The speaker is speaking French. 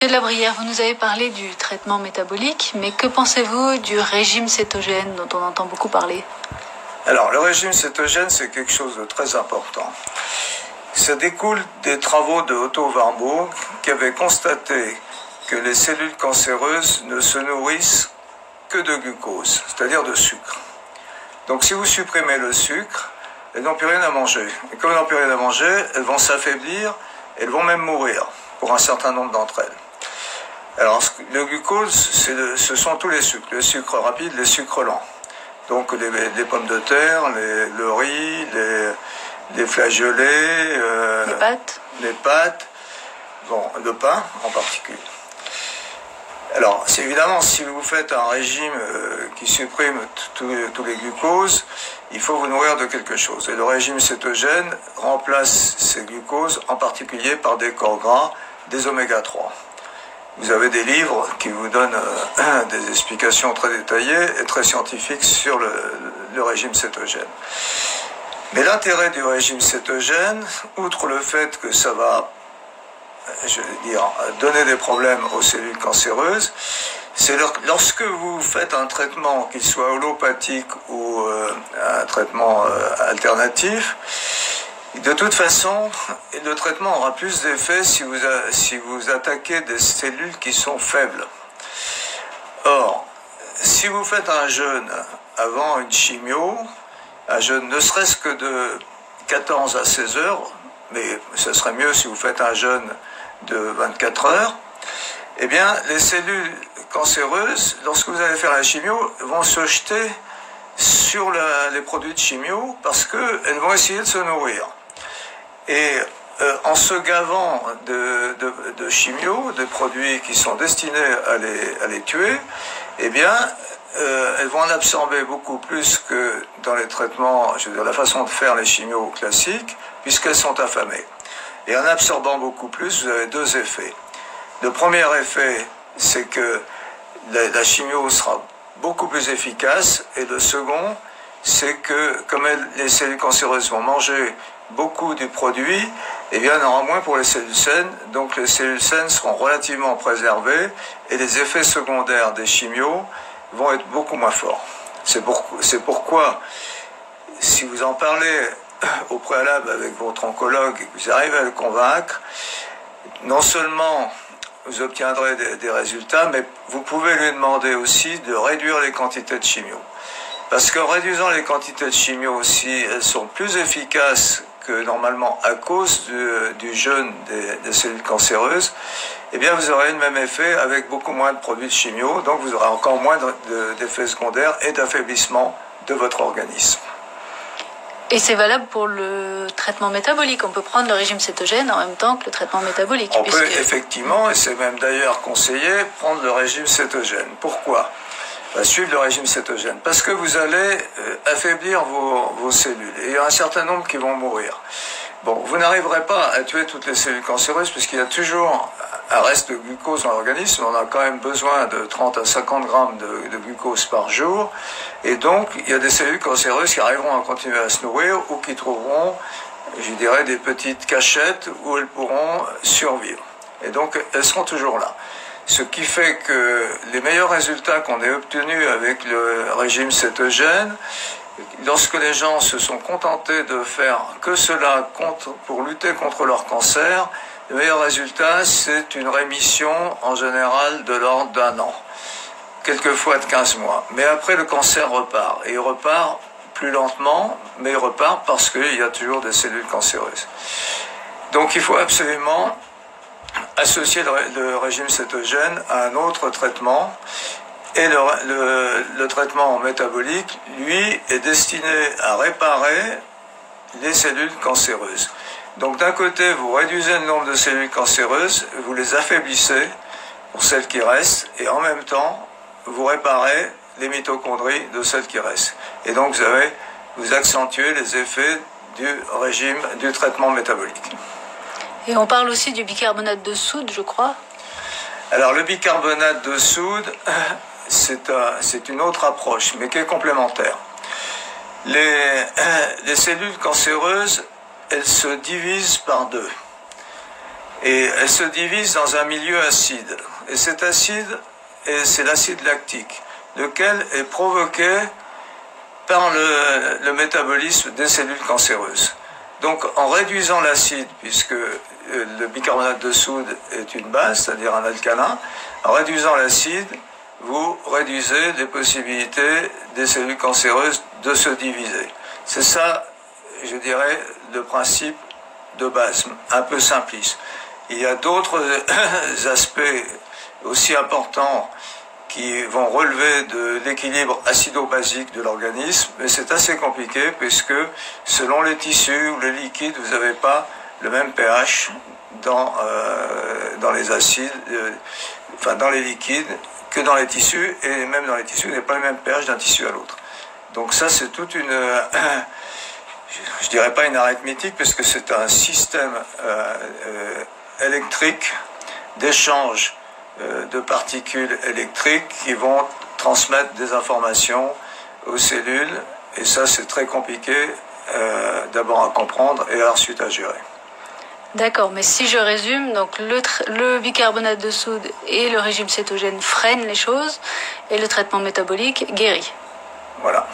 Monsieur de la Brière, vous nous avez parlé du traitement métabolique, mais que pensez-vous du régime cétogène dont on entend beaucoup parler? Alors, le régime cétogène, c'est quelque chose de très important. Ça découle des travaux de Otto Warburg qui avait constaté que les cellules cancéreuses ne se nourrissent que de glucose, c'est-à-dire de sucre. Donc si vous supprimez le sucre, elles n'ont plus rien à manger. Et comme elles n'ont plus rien à manger, elles vont s'affaiblir, elles vont même mourir pour un certain nombre d'entre elles. Alors le glucose, ce sont tous les sucres, les sucres rapides, les sucres lents. Donc les pommes de terre, le riz, les flageolets, les pâtes, bon, le pain en particulier. Alors, c'est évidemment, si vous faites un régime qui supprime tous les glucoses, il faut vous nourrir de quelque chose. Et le régime cétogène remplace ces glucoses, en particulier par des corps gras, des oméga 3. Vous avez des livres qui vous donnent des explications très détaillées et très scientifiques sur le régime cétogène. Mais l'intérêt du régime cétogène, outre le fait que ça va, je vais dire, donner des problèmes aux cellules cancéreuses, c'est lorsque vous faites un traitement, qu'il soit allopathique ou un traitement alternatif, de toute façon, le traitement aura plus d'effet si vous attaquez des cellules qui sont faibles. Or, si vous faites un jeûne avant une chimio, un jeûne ne serait-ce que de 14 à 16 heures, mais ce serait mieux si vous faites un jeûne de 24 heures, eh bien, les cellules cancéreuses, lorsque vous allez faire la chimio, vont se jeter sur les produits de chimio parce qu'elles vont essayer de se nourrir. Et en se gavant de chimio, de produits qui sont destinés à les tuer, eh bien, elles vont en absorber beaucoup plus que dans les traitements, je veux dire, la façon de faire les chimios classiques, puisqu'elles sont affamées. Et en absorbant beaucoup plus, vous avez deux effets. Le premier effet, c'est que la chimio sera beaucoup plus efficace, et le second, c'est que comme les cellules cancéreuses vont manger beaucoup du produit, eh bien, il y en aura moins pour les cellules saines, donc les cellules saines seront relativement préservées, et les effets secondaires des chimios vont être beaucoup moins forts. C'est pourquoi, si vous en parlez au préalable avec votre oncologue et que vous arrivez à le convaincre, non seulement vous obtiendrez des résultats, mais vous pouvez lui demander aussi de réduire les quantités de chimio. Parce qu'en réduisant les quantités de chimio aussi, elles sont plus efficaces que normalement à cause du jeûne des cellules cancéreuses, eh bien vous aurez le même effet avec beaucoup moins de produits de chimio, donc vous aurez encore moins d'effets secondaires et d'affaiblissement de votre organisme. Et c'est valable pour le traitement métabolique. On peut prendre le régime cétogène en même temps que le traitement métabolique. On peut effectivement, et c'est même d'ailleurs conseillé, prendre le régime cétogène. Pourquoi ? Suivre le régime cétogène. Parce que vous allez affaiblir vos cellules. Et il y a un certain nombre qui vont mourir. Bon, vous n'arriverez pas à tuer toutes les cellules cancéreuses puisqu'il y a toujours un reste de glucose dans l'organisme. On a quand même besoin de 30 à 50 grammes de glucose par jour. Et donc, il y a des cellules cancéreuses qui arriveront à continuer à se nourrir ou qui trouveront, je dirais, des petites cachettes où elles pourront survivre. Et donc, elles seront toujours là. Ce qui fait que les meilleurs résultats qu'on ait obtenus avec le régime cétogène, lorsque les gens se sont contentés de faire que cela pour lutter contre leur cancer, le meilleur résultat, c'est une rémission en général de l'ordre d'1 an, quelquefois de 15 mois. Mais après, le cancer repart. Et il repart plus lentement, mais il repart parce qu'il y a toujours des cellules cancéreuses. Donc il faut absolument associer le régime cétogène à un autre traitement. Et le traitement métabolique, lui, est destiné à réparer les cellules cancéreuses. Donc d'un côté, vous réduisez le nombre de cellules cancéreuses, vous les affaiblissez pour celles qui restent, et en même temps, vous réparez les mitochondries de celles qui restent. Et donc vous accentuez les effets du traitement métabolique. Et on parle aussi du bicarbonate de soude, je crois. Alors le bicarbonate de soude, c'est une autre approche, mais qui est complémentaire. Les cellules cancéreuses, elles se divisent par deux. Et elle se divise dans un milieu acide. Et cet acide, c'est l'acide lactique, lequel est provoqué par le métabolisme des cellules cancéreuses. Donc en réduisant l'acide, puisque le bicarbonate de soude est une base, c'est-à-dire un alcalin, en réduisant l'acide, vous réduisez les possibilités des cellules cancéreuses de se diviser. C'est ça, je dirais, le principe de base, un peu simpliste. Il y a d'autres aspects aussi importants qui vont relever de l'équilibre acido-basique de l'organisme, mais c'est assez compliqué puisque selon les tissus ou les liquides, vous n'avez pas le même pH dans les acides, enfin dans les liquides que dans les tissus, et même dans les tissus, vous n'avez pas le même pH d'un tissu à l'autre. Donc ça, c'est toute une, je dirais pas une arithmétique, parce que c'est un système électrique d'échange de particules électriques qui vont transmettre des informations aux cellules, et ça c'est très compliqué d'abord à comprendre et ensuite à gérer. D'accord, mais si je résume, donc le bicarbonate de soude et le régime cétogène freinent les choses et le traitement métabolique guérit. Voilà.